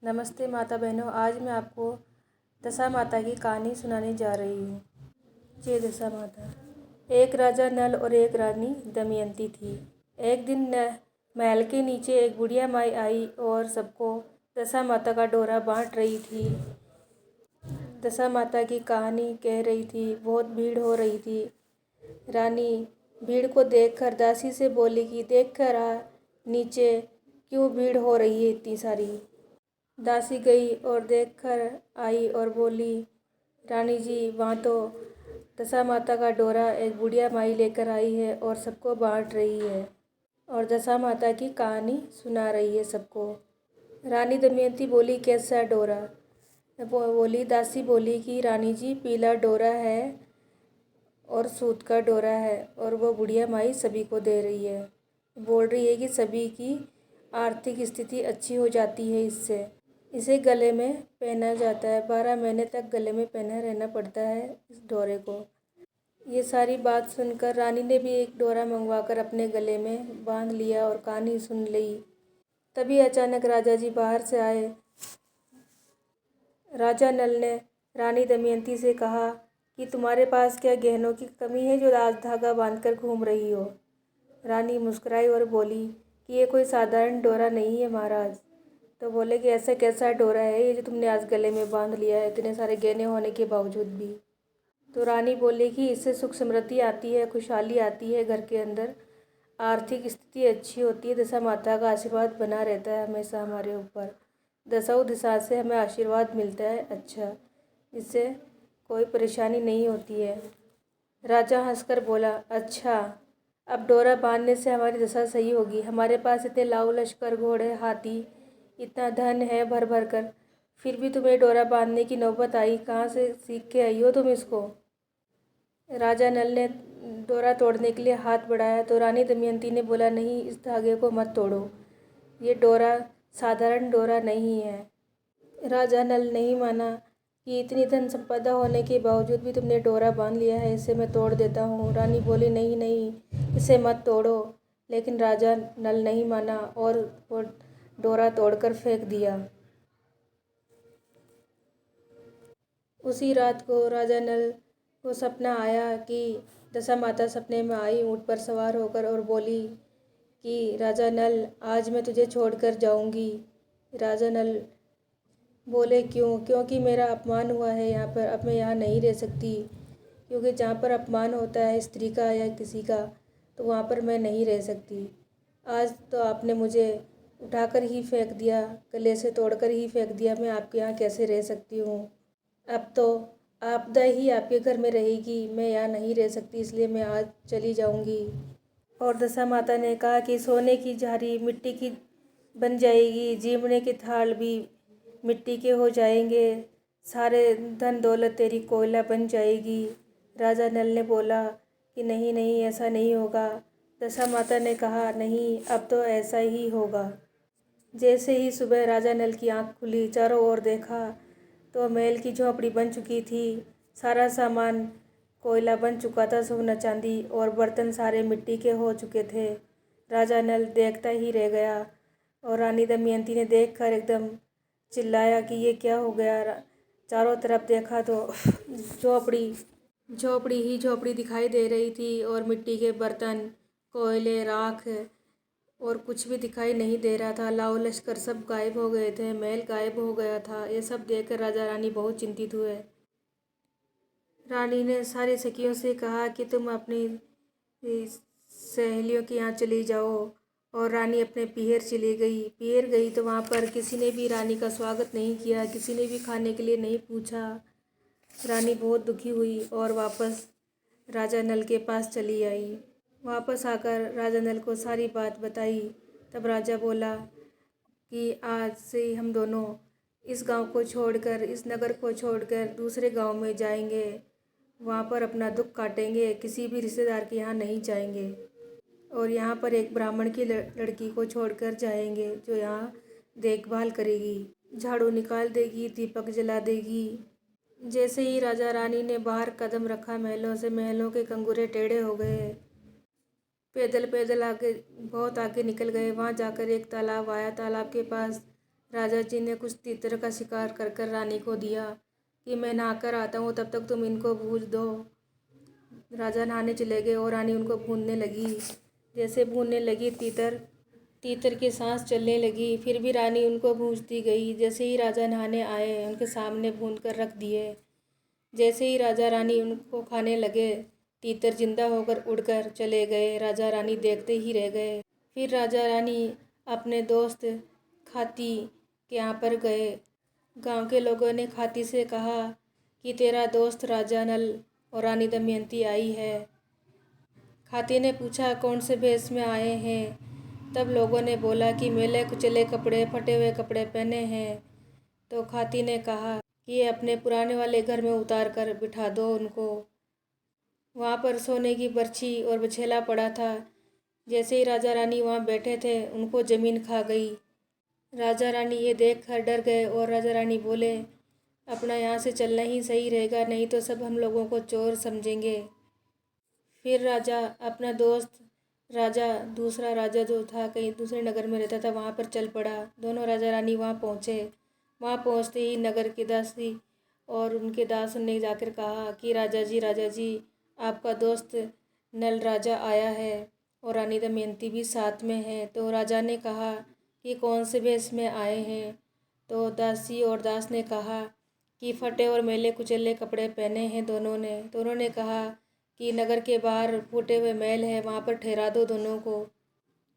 नमस्ते माता बहनों, आज मैं आपको दशा माता की कहानी सुनाने जा रही हूँ। जय दशा माता। एक राजा नल और एक रानी दमयंती थी। एक दिन महल के नीचे एक बुढ़िया माई आई और सबको दशा माता का डोरा बांट रही थी। दशा माता की कहानी कह रही थी। बहुत भीड़ हो रही थी। रानी भीड़ को देखकर दासी से बोली कि देख कर आ नीचे क्यों भीड़ हो रही है इतनी सारी। दासी गई और देखकर आई और बोली, रानी जी, वहाँ तो दशा माता का डोरा एक बुढ़िया माई लेकर आई है और सबको बांट रही है और दशा माता की कहानी सुना रही है सबको। रानी दमयंती बोली, कैसा डोरा? दासी बोली कि रानी जी, पीला डोरा है और सूत का डोरा है और वो बुढ़िया माई सभी को दे रही है। बोल रही है कि सभी की आर्थिक स्थिति अच्छी हो जाती है इससे। इसे गले में पहना जाता है। 12 महीने तक गले में पहना रहना पड़ता है इस डोरे को। ये सारी बात सुनकर रानी ने भी एक डोरा मंगवाकर अपने गले में बांध लिया और कहानी सुन ली। तभी अचानक राजा जी बाहर से आए। राजा नल ने रानी दमयंती से कहा कि तुम्हारे पास क्या गहनों की कमी है जो राज धागा बांधकर घूम रही हो? रानी मुस्कुराई और बोली कि ये कोई साधारण डोरा नहीं है महाराज। तो बोले कि ऐसा कैसा डोरा है ये जो तुमने आज गले में बांध लिया है इतने सारे गहने होने के बावजूद भी? तो रानी बोली कि इससे सुख समृद्धि आती है, खुशहाली आती है घर के अंदर, आर्थिक स्थिति अच्छी होती है, दशा माता का आशीर्वाद बना रहता है हमेशा हमारे ऊपर। दसों दिशा से हमें आशीर्वाद मिलता है अच्छा, इससे कोई परेशानी नहीं होती है। राजा हंसकर बोला, अच्छा, अब डोरा बांधने से हमारी दशा सही होगी। हमारे पास इतने लाव लश्कर, घोड़े, हाथी, इतना धन है भर भर कर, फिर भी तुम्हें डोरा बांधने की नौबत आई। कहाँ से सीख के आई हो तुम इसको? राजा नल ने डोरा तोड़ने के लिए हाथ बढ़ाया तो रानी दमयंती ने बोला, नहीं, इस धागे को मत तोड़ो, ये डोरा साधारण डोरा नहीं है। राजा नल नहीं माना कि इतनी धन संपदा होने के बावजूद भी तुमने डोरा बांध लिया है, इसे मैं तोड़ देता हूँ। रानी बोली, नहीं नहीं, इसे मत तोड़ो। लेकिन राजा नल नहीं माना और वो डोरा तोड़कर फेंक दिया। उसी रात को राजा नल को सपना आया कि दशा माता सपने में आई ऊँट पर सवार होकर और बोली कि राजा नल, आज मैं तुझे छोड़कर जाऊंगी। राजा नल बोले, क्यों? क्योंकि मेरा अपमान हुआ है यहाँ पर, अब मैं यहाँ नहीं रह सकती। क्योंकि जहाँ पर अपमान होता है स्त्री का या किसी का, तो वहाँ पर मैं नहीं रह सकती। आज तो आपने मुझे उठाकर ही फेंक दिया, गले से तोड़कर ही फेंक दिया, मैं आपके यहाँ कैसे रह सकती हूँ? अब तो आपदा ही आपके घर में रहेगी, मैं यहाँ नहीं रह सकती, इसलिए मैं आज चली जाऊँगी। और दशा माता ने कहा कि सोने की झारी मिट्टी की बन जाएगी, जीवने के थाल भी मिट्टी के हो जाएंगे, सारे धन दौलत तेरी कोयला बन जाएगी। राजा नल ने बोला कि नहीं नहीं, ऐसा नहीं होगा। दशा माता ने कहा, नहीं, अब तो ऐसा ही होगा। जैसे ही सुबह राजा नल की आंख खुली, चारों ओर देखा तो महल की झोपड़ी बन चुकी थी। सारा सामान कोयला बन चुका था, सोना चांदी, और बर्तन सारे मिट्टी के हो चुके थे। राजा नल देखता ही रह गया और रानी दमयंती ने देखकर एकदम चिल्लाया कि ये क्या हो गया। चारों तरफ देखा तो झोपड़ी झोपड़ी ही झोपड़ी दिखाई दे रही थी और मिट्टी के बर्तन, कोयले, राख और कुछ भी दिखाई नहीं दे रहा था। लाव लश्कर सब गायब हो गए थे, महल गायब हो गया था। ये सब देखकर राजा रानी बहुत चिंतित हुए। रानी ने सारी सखियों से कहा कि तुम अपनी सहेलियों के यहाँ चली जाओ, और रानी अपने पीहर चली गई। पीहर गई तो वहाँ पर किसी ने भी रानी का स्वागत नहीं किया, किसी ने भी खाने के लिए नहीं पूछा। रानी बहुत दुखी हुई और वापस राजा नल के पास चली आई। वापस आकर राजा नल को सारी बात बताई। तब राजा बोला कि आज से हम दोनों इस गांव को छोड़कर, इस नगर को छोड़कर दूसरे गांव में जाएंगे, वहाँ पर अपना दुख काटेंगे, किसी भी रिश्तेदार के यहाँ नहीं जाएंगे, और यहाँ पर एक ब्राह्मण की लड़की को छोड़कर जाएंगे जो यहाँ देखभाल करेगी, झाड़ू निकाल देगी, दीपक जला देगी। जैसे ही राजा रानी ने बाहर कदम रखा महलों से, महलों के कंगूरे टेढ़े हो गए। पैदल पैदल आगे, बहुत आगे निकल गए। वहाँ जाकर एक तालाब आया। तालाब के पास राजा जी ने कुछ तीतर का शिकार कर कर रानी को दिया कि मैं नहाकर आता हूँ, तब तक तुम इनको भून दो। राजा नहाने चले गए और रानी उनको भूनने लगी। जैसे भूनने लगी तीतर तीतर की सांस चलने लगी, फिर भी रानी उनको भूनती गई। जैसे ही राजा नहाने आए, उनके सामने भून कर रख दिए। जैसे ही राजा रानी उनको खाने लगे, तीतर जिंदा होकर उड़कर चले गए। राजा रानी देखते ही रह गए। फिर राजा रानी अपने दोस्त खाती के यहाँ पर गए। गांव के लोगों ने खाती से कहा कि तेरा दोस्त राजा नल और रानी दमयंती आई है। खाती ने पूछा, कौन से भेष में आए हैं? तब लोगों ने बोला कि मैले कुचले कपड़े, फटे हुए कपड़े पहने हैं। तो खाती ने कहा कि अपने पुराने वाले घर में उतार कर बिठा दो उनको। वहाँ पर सोने की बर्छी और बछेला पड़ा था। जैसे ही राजा रानी वहाँ बैठे थे, उनको ज़मीन खा गई। राजा रानी ये देख कर डर गए और राजा रानी बोले, अपना यहाँ से चलना ही सही रहेगा, नहीं तो सब हम लोगों को चोर समझेंगे। फिर राजा अपना दोस्त दूसरा राजा जो था, कहीं दूसरे नगर में रहता था, वहाँ पर चल पड़ा। दोनों राजा रानी वहाँ पहुँचे। वहाँ पहुँचते ही नगर के दासी और उनके दास ने जाकर कहा कि राजा जी आपका दोस्त नल राजा आया है और रानी दमयंती भी साथ में है। तो राजा ने कहा कि कौन से भेष में आए हैं? तो दासी और दास ने कहा कि फटे और मैले कुचले कपड़े पहने हैं दोनों ने कहा कि नगर के बाहर फूटे हुए महल है, वहाँ पर ठहरा दो दोनों को।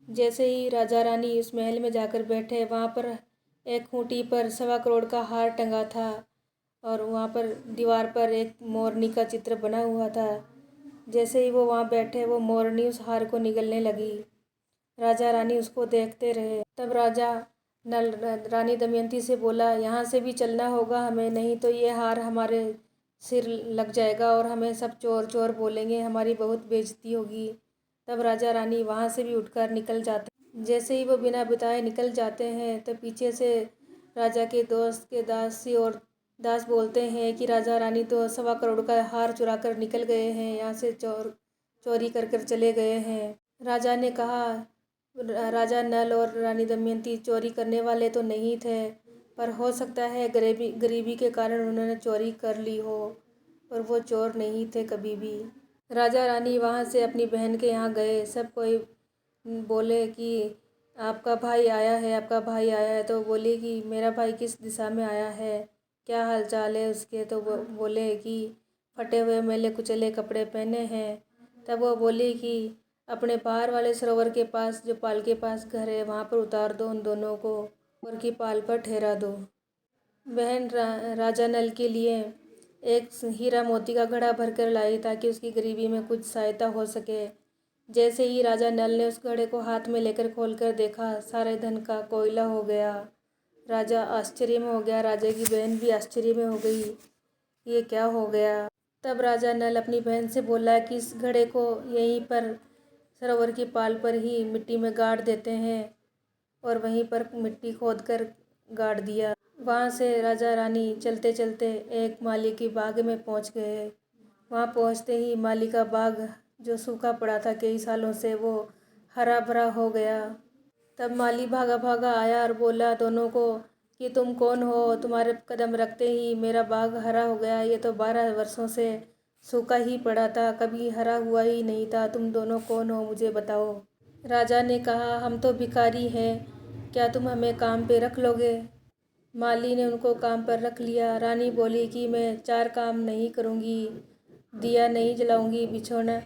जैसे ही राजा रानी उस महल में जाकर बैठे, वहाँ पर एक खूंटी पर 1.25 करोड़ का हार टंगा था और वहाँ पर दीवार पर एक मोरनी का चित्र बना हुआ था। जैसे ही वो वहाँ बैठे, वो मोरनी उस हार को निगलने लगी। राजा रानी उसको देखते रहे। तब राजा नल रानी दमयंती से बोला, यहाँ से भी चलना होगा हमें, नहीं तो ये हार हमारे सिर लग जाएगा और हमें सब चोर चोर बोलेंगे, हमारी बहुत बेइज्जती होगी। तब राजा रानी वहाँ से भी उठकर निकल जाते। जैसे ही वो बिना बताए निकल जाते हैं, तो पीछे से राजा के दोस्त के दासी और दास बोलते हैं कि राजा रानी तो 1.25 करोड़ का हार चुरा कर निकल गए हैं, यहाँ से चोरी कर कर चले गए हैं। राजा ने कहा, राजा नल और रानी दमयंती चोरी करने वाले तो नहीं थे, पर हो सकता है गरीबी के कारण उन्होंने चोरी कर ली हो, और वो चोर नहीं थे कभी भी। राजा रानी वहाँ से अपनी बहन के यहाँ गए। सब कोई बोले कि आपका भाई आया है, आपका भाई आया है। तो बोली कि मेरा भाई किस दिशा में आया है, क्या हाल चाल है उसके? तो वो बोले कि फटे हुए मैले कुचले कपड़े पहने हैं। तब वो बोली कि अपने बाहर वाले सरोवर के पास, जो पाल के पास घर है, वहाँ पर उतार दो उन दोनों को और की पाल पर ठहरा दो। बहन राजा नल के लिए एक हीरा मोती का घड़ा भरकर लाई ताकि उसकी गरीबी में कुछ सहायता हो सके। जैसे ही राजा नल ने उस घड़े को हाथ में लेकर खोलकर देखा, सारे धन का कोयला हो गया। राजा आश्चर्य में हो गया, राजा की बहन भी आश्चर्य में हो गई, ये क्या हो गया? तब राजा नल अपनी बहन से बोला कि इस घड़े को यहीं पर सरोवर की पाल पर ही मिट्टी में गाड़ देते हैं, और वहीं पर मिट्टी खोदकर गाड़ दिया। वहाँ से राजा रानी चलते चलते एक माली की बाग में पहुँच गए। वहाँ पहुँचते ही माली का बाग जो सूखा पड़ा था कई सालों से, वो हरा भरा हो गया। तब माली भागा भागा आया और बोला दोनों को कि तुम कौन हो? तुम्हारे कदम रखते ही मेरा बाग हरा हो गया। ये तो 12 वर्षों से सूखा ही पड़ा था, कभी हरा हुआ ही नहीं था। तुम दोनों कौन हो, मुझे बताओ। राजा ने कहा, हम तो भिखारी हैं, क्या तुम हमें काम पे रख लोगे? माली ने उनको काम पर रख लिया। रानी बोली कि मैं 4 काम नहीं करूँगी, दिया नहीं जलाऊँगी, बिछौना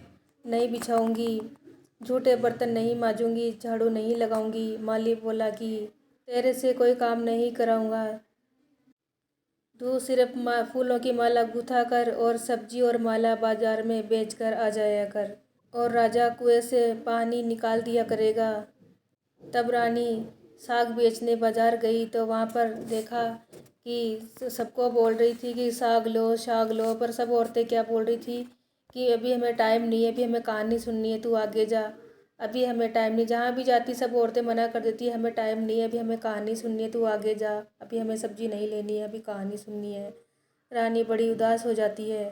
नहीं बिछाऊँगी, झूठे बर्तन नहीं मांजूँगी, झाड़ू नहीं लगाऊँगी। माली बोला कि तेरे से कोई काम नहीं कराऊँगा, तू सिर्फ फूलों की माला गुथा कर और सब्जी और माला बाजार में बेच कर आ जाया कर, और राजा कुएं से पानी निकाल दिया करेगा। तब रानी साग बेचने बाजार गई तो वहाँ पर देखा कि सबको बोल रही थी कि साग लो, पर सब औरतें क्या बोल रही थी कि अभी हमें टाइम नहीं है, अभी हमें कहानी सुननी है, तू आगे जा, अभी हमें टाइम नहीं। जहाँ भी जाती सब औरतें मना कर देती है, हमें टाइम नहीं है, अभी हमें कहानी सुननी है, तू आगे जा, अभी हमें सब्जी नहीं लेनी है, अभी कहानी सुननी है। रानी बड़ी उदास हो जाती है।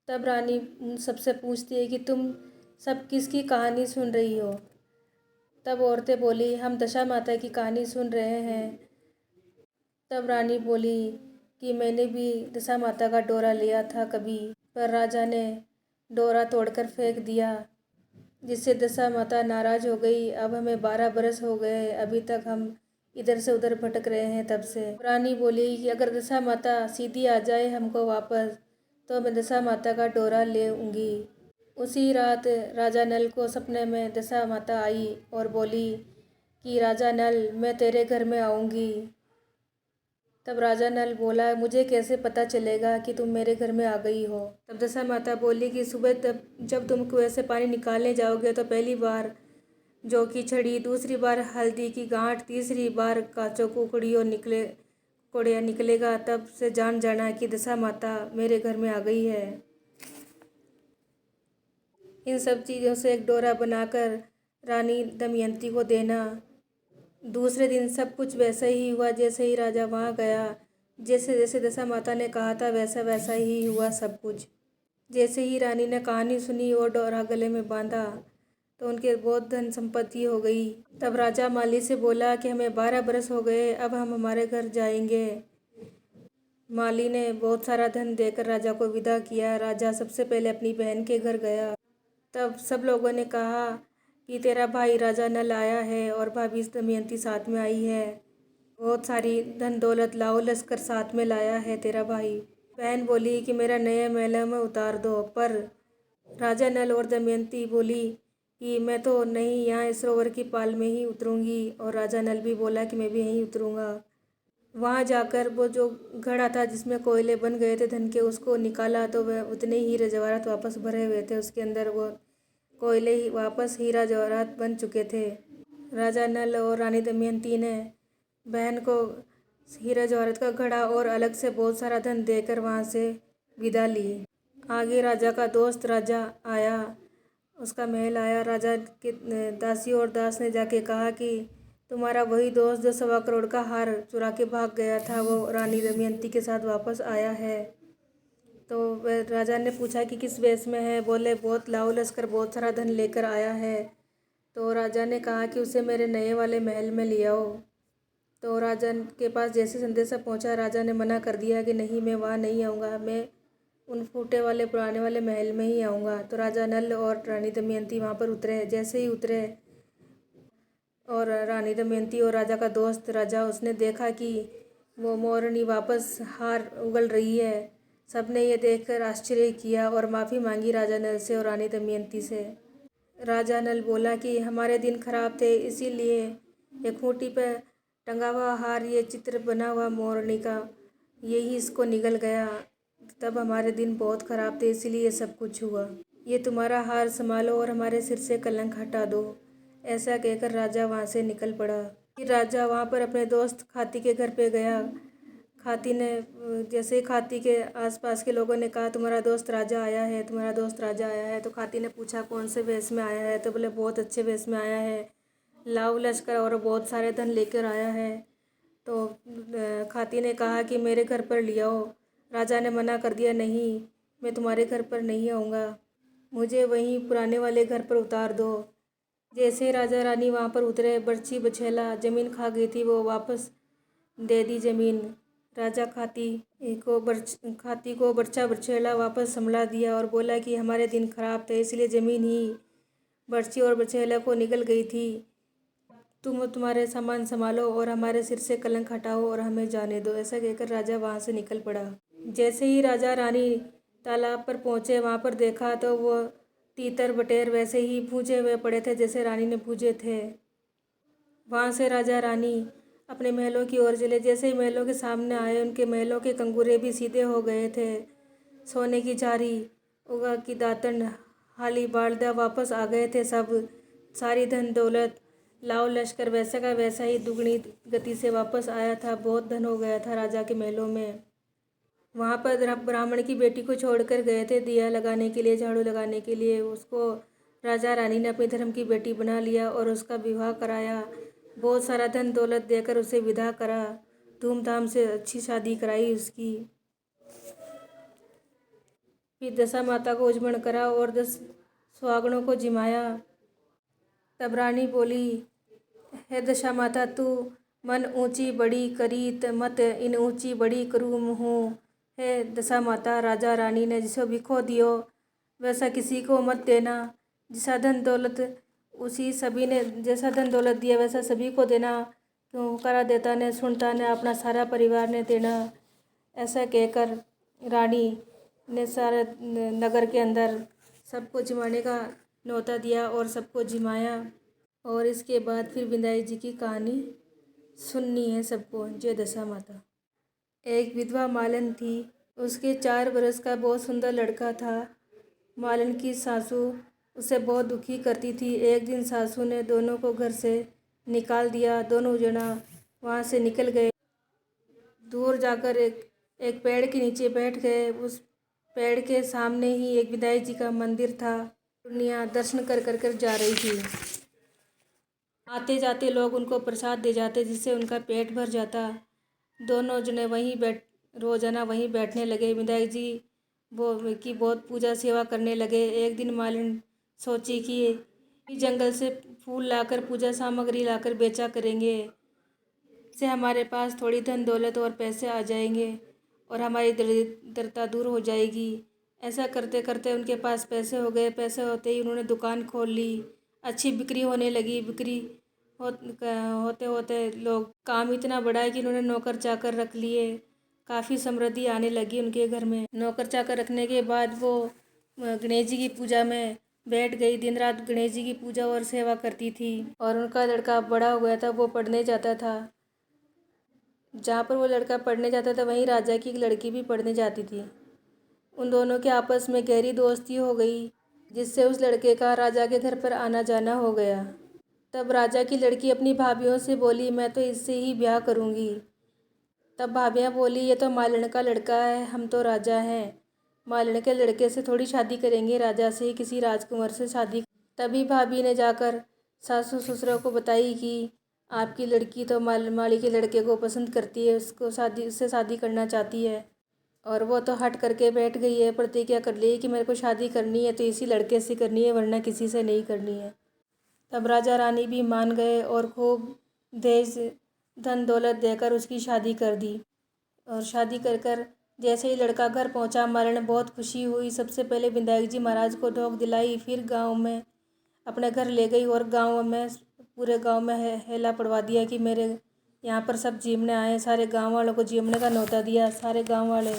तब रानी उन सबसे पूछती है कि तुम सब किसकी कहानी सुन रही हो? तब औरतें बोली, हम दशा माता की कहानी सुन रहे हैं। तब रानी बोली कि मैंने भी दशा माता का डोरा लिया था कभी, पर राजा ने डोरा तोड़कर फेंक दिया, जिससे दशा माता नाराज हो गई। अब हमें 12 बरस हो गए, अभी तक हम इधर से उधर भटक रहे हैं तब से। रानी बोली कि अगर दशा माता सीधी आ जाए हमको वापस, तो मैं दशा माता का डोरा लेऊंगी। उसी रात राजा नल को सपने में दशा माता आई और बोली कि राजा नल, मैं तेरे घर में आऊँगी। तब राजा नल बोला, मुझे कैसे पता चलेगा कि तुम मेरे घर में आ गई हो। तब दशा माता बोली कि सुबह तब जब तुम कुएं से पानी निकालने जाओगे तो पहली बार जौ की छड़ी, दूसरी बार हल्दी की गांठ, तीसरी बार काचो कुकड़ियों कोड़िया निकलेगा। तब से जान जाना कि दशा माता मेरे घर में आ गई है। इन सब चीज़ों से एक डोरा बनाकर रानी दमयंती को देना। दूसरे दिन सब कुछ वैसा ही हुआ जैसे ही राजा वहाँ गया। जैसे जैसे दशा माता ने कहा था वैसा वैसा ही हुआ सब कुछ। जैसे ही रानी ने कहानी सुनी और डोरा गले में बांधा तो उनके बहुत धन संपत्ति हो गई। तब राजा माली से बोला कि हमें 12 बरस हो गए, अब हम हमारे घर जाएंगे। माली ने बहुत सारा धन देकर राजा को विदा किया। राजा सबसे पहले अपनी बहन के घर गया। तब सब लोगों ने कहा कि तेरा भाई राजा नल आया है और भाभी दमयंती साथ में आई है। बहुत सारी धन दौलत लाओ लश्कर साथ में लाया है तेरा भाई। बहन बोली कि मेरा नए महल में उतार दो, पर राजा नल और दमयंती बोली कि मैं तो नहीं, यहाँ इस सरोवर की पाल में ही उतरूँगी। और राजा नल भी बोला कि मैं भी यहीं उतरूँगा। वहाँ जाकर वो जो घड़ा था जिसमें कोयले बन गए थे धन के, उसको निकाला तो वह उतने ही जवाहरात वापस भरे हुए थे उसके अंदर। वो कोयले ही वापस हीरा जवाहरात बन चुके थे। राजा नल और रानी दमयंती ने बहन को हीरा जवाहरात का घड़ा और अलग से बहुत सारा धन देकर वहाँ से विदा ली। आगे राजा का दोस्त राजा आया, उसका महल आया। राजा के दासी और दास ने जाके कहा कि तुम्हारा वही दोस्त जो 1.25 करोड़ का हार चुरा के भाग गया था, वो रानी दमयंती के साथ वापस आया है। तो वह राजा ने पूछा कि किस वेश में है। बोले बहुत लाओ लश्कर बहुत सारा धन लेकर आया है। तो राजा ने कहा कि उसे मेरे नए वाले महल में ले आओ। तो राजा के पास जैसे संदेशा पहुंचा, राजा ने मना कर दिया कि नहीं, मैं वहाँ नहीं आऊँगा, मैं उन फूटे वाले पुराने वाले महल में ही आऊँगा। तो राजा नल और रानी दमयंती वहाँ पर उतरे। जैसे ही उतरे और रानी दमयंती और राजा का दोस्त राजा, उसने देखा कि वो मोरनी वापस हार उगल रही है। सबने ये देखकर आश्चर्य किया और माफ़ी मांगी राजा नल से और रानी दमयंती से। राजा नल बोला कि हमारे दिन खराब थे, इसीलिए एक खूंटी पर टंगा हुआ हार, ये चित्र बना हुआ मोरनी का, यही इसको निगल गया। तब हमारे दिन बहुत ख़राब थे, इसीलिए ये सब कुछ हुआ। ये तुम्हारा हार संभालो और हमारे सिर से कलंक हटा दो। ऐसा कहकर राजा वहाँ से निकल पड़ा। फिर राजा वहाँ पर अपने दोस्त खाती के घर पे गया। खाती ने जैसे खाती के आसपास के लोगों ने कहा तुम्हारा दोस्त राजा आया है, तुम्हारा दोस्त राजा आया है। तो खाती ने पूछा कौन से वेश में आया है। तो बोले बहुत अच्छे वेश में आया है, लाव लश्कर और बहुत सारे धन लेकर आया है। तो खाती ने कहा कि मेरे घर पर ले आओ। राजा ने मना कर दिया, नहीं, मैं तुम्हारे घर पर नहीं आऊँगा, मुझे वहीं पुराने वाले घर पर उतार दो। जैसे राजा रानी वहाँ पर उतरे, बर्छी बछेला ज़मीन खा गई थी, वो वापस दे दी ज़मीन। राजा खाती को बर्छा बछेला वापस संभला दिया और बोला कि हमारे दिन खराब थे, इसलिए ज़मीन ही बर्छी और बछेला को निकल गई थी। तुम तुम्हारे सामान संभालो और हमारे सिर से कलंक हटाओ और हमें जाने दो। ऐसा कहकर राजा वहाँ से निकल पड़ा। जैसे ही राजा रानी तालाब पर पहुँचे, वहाँ पर देखा तो वो तीतर बटेर वैसे ही भूजे हुए पड़े थे जैसे रानी ने भूजे थे। वहाँ से राजा रानी अपने महलों की ओर चले। जैसे ही महलों के सामने आए, उनके महलों के कंगूरे भी सीधे हो गए थे। सोने की झारी, उगा की दातन, हाली बालदा वापस आ गए थे सब। सारी धन दौलत, लाओ लश्कर वैसा का वैसा ही दुगनी गति से वापस आया था। बहुत धन हो गया था राजा के महलों में। वहाँ पर ब्राह्मण की बेटी को छोड़कर गए थे दिया लगाने के लिए, झाड़ू लगाने के लिए। उसको राजा रानी ने अपनी धर्म की बेटी बना लिया और उसका विवाह कराया। बहुत सारा धन दौलत देकर उसे विदा करा, धूमधाम से अच्छी शादी कराई उसकी। फिर दशा माता को उजमण करा और 10 सुहागणों को जिमाया। तब रानी बोली, हे दशा माता, तू मन ऊंची बड़ी करी मत इन ऊंची बड़ी करूँ हूँ। हे दशा माता राजा रानी ने जिसको भी खो दियो वैसा किसी को मत देना। जैसा धन दौलत उसी सभी ने जैसा धन दौलत दिया वैसा सभी को देना। क्यों करा देता ने सुनता ने अपना सारा परिवार ने देना। ऐसा कहकर रानी ने सारे नगर के अंदर सबको जिमाने का न्योता दिया और सबको जिमाया। और इसके बाद फिर बिंदाई जी की कहानी सुननी है सबको। जय दशा माता। एक विधवा मालन थी। उसके 4 बरस का बहुत सुंदर लड़का था। मालन की सासू उसे बहुत दुखी करती थी। एक दिन सासू ने दोनों को घर से निकाल दिया। दोनों जना वहाँ से निकल गए। दूर जाकर एक पेड़ के नीचे बैठ गए। उस पेड़ के सामने ही एक बिदाई जी का मंदिर था। दुनिया दर्शन कर जा रही थी। आते जाते लोग उनको प्रसाद दे जाते जिससे उनका पेट भर जाता। दोनों जने रोजाना वहीं बैठने लगे। बिदाई जी की बहुत पूजा सेवा करने लगे। एक दिन मालिन सोची कि जंगल से फूल लाकर पूजा सामग्री लाकर बेचा करेंगे। इससे हमारे पास थोड़ी धन दौलत और पैसे आ जाएंगे और हमारी दरिद्रता दूर हो जाएगी। ऐसा करते करते उनके पास पैसे हो गए। पैसे होते ही उन्होंने दुकान खोल ली। अच्छी बिक्री होने लगी। बिक्री होते होते लोग काम इतना बढ़ा है कि उन्होंने नौकर चाकर रख लिए। काफ़ी समृद्धि आने लगी उनके घर में। नौकर चाकर रखने के बाद वो गणेश जी की पूजा में बैठ गई। दिन रात गणेश जी की पूजा और सेवा करती थी। और उनका लड़का बड़ा हो गया था। वो पढ़ने जाता था। जहाँ पर वो लड़का पढ़ने जाता था वहीं राजा की एक लड़की भी पढ़ने जाती थी। उन दोनों के आपस में गहरी दोस्ती हो गई जिससे उस लड़के का राजा के घर पर आना जाना हो गया। तब राजा की लड़की अपनी भाभीियों से बोली मैं तो इससे ही ब्याह करूँगी। तब भाभियाँ बोली ये तो मालन का लड़का है, हम तो राजा हैं, मालन के लड़के से थोड़ी शादी करेंगे, राजा से ही किसी राजकुमार से शादी। तभी भाभी ने जाकर सासू ससुरों को बताई कि आपकी लड़की तो माली के लड़के को पसंद करती है, उससे शादी करना चाहती है। और वो तो हट करके बैठ गई है, प्रतिज्ञा कर ली कि मेरे को शादी करनी है तो इसी लड़के से करनी है वरना किसी से नहीं करनी है। तब राजा रानी भी मान गए और खूब दहेज धन दौलत देकर उसकी शादी कर दी। और शादी कर जैसे ही लड़का घर पहुंचा मालन ने बहुत खुशी हुई। सबसे पहले विधायक जी महाराज को ढोक दिलाई। फिर गांव में अपने घर ले गई और गांव में पूरे गांव में हेला पड़वा दिया कि मेरे यहाँ पर सब जीमने आए। सारे गांव वालों को जीमने का न्योता दिया। सारे गांव वाले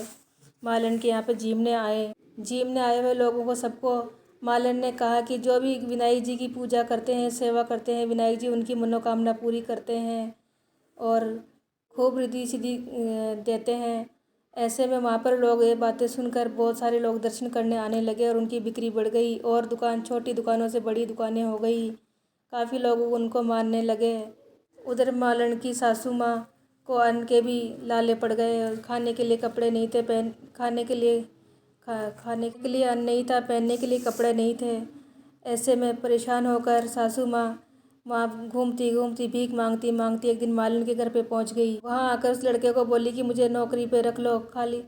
मालन के यहाँ पे जीमने आए। जीमने आए हुए लोगों को सबको मालन ने कहा कि जो भी विनायक जी की पूजा करते हैं, सेवा करते हैं, विनायक जी उनकी मनोकामना पूरी करते हैं और खूब रिद्धि सिद्धि देते हैं। ऐसे में वहाँ पर लोग ये बातें सुनकर बहुत सारे लोग दर्शन करने आने लगे और उनकी बिक्री बढ़ गई और छोटी दुकानों से बड़ी दुकानें हो गई। काफ़ी लोग उनको मानने लगे। उधर मालन की सासू माँ को अन्न के भी लाले पड़ गए। खाने के लिए कपड़े नहीं थे, खाने के लिए अन्न नहीं था, पहनने के लिए कपड़े नहीं थे। ऐसे में परेशान होकर सासू माँ वहाँ घूमती घूमती भीख मांगती एक दिन मालन के घर पे पहुँच गई। वहाँ आकर उस लड़के को बोली कि मुझे नौकरी पे रख लो, खाली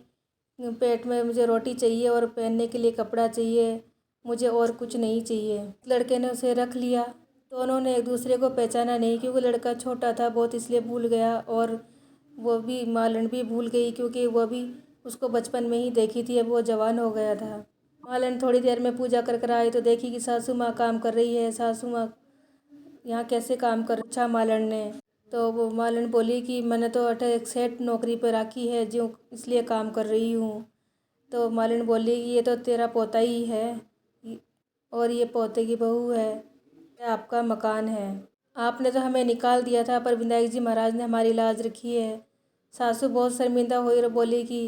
पेट में मुझे रोटी चाहिए और पहनने के लिए कपड़ा चाहिए, मुझे और कुछ नहीं चाहिए। लड़के ने उसे रख लिया। दोनों ने एक दूसरे को पहचाना नहीं क्योंकि लड़का छोटा था बहुत, इसलिए भूल गया। और वो भी मालन भी भूल गई क्योंकि वो भी उसको बचपन में ही देखी थी। अब वो जवान हो गया था। मालन थोड़ी देर में पूजा कर आई तो देखी कि सासू माँ काम कर रही है। सासू माँ यहाँ कैसे काम कर अच्छा मालन ने। तो वो मालन बोली कि मैंने तो अठे एक सेठ नौकरी पर रखी है जो इसलिए काम कर रही हूँ। तो मालन बोली कि ये तो तेरा पोता ही है और ये पोते की बहू है, ये आपका मकान है। आपने तो हमें निकाल दिया था पर विनायक जी महाराज ने हमारी लाज रखी है। सासू बहुत शर्मिंदा हुई और बोली कि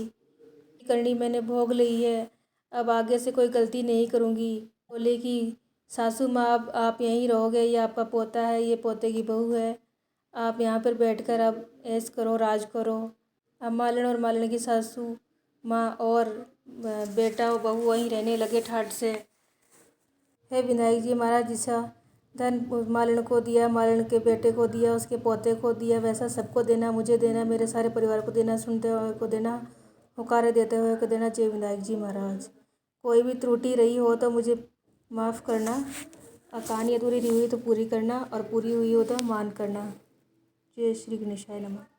करनी मैंने भोग ली है, अब आगे से कोई गलती नहीं करूँगी। बोले कि सासू माँ अब आप यहीं रहोगे, ये आपका पोता है, ये पोते की बहू है, आप यहाँ पर बैठकर अब ऐश करो, राज करो। अब मालन और मालन की सासू माँ और बेटा और बहू वहीं रहने लगे ठाट से। हे विनायक जी महाराज, जैसा धन मालन को दिया, मालन के बेटे को दिया, उसके पोते को दिया, वैसा सबको देना, मुझे देना, मेरे सारे परिवार को देना, सुनते हुए को देना, हुकारे देते हुए को देना। जय विनायक जी महाराज। कोई भी त्रुटि रही हो तो मुझे माफ़ करना, कहानी अधूरी रही हुई तो पूरी करना और पूरी हुई हो तो मान करना। जय श्री गणेशाय नमः।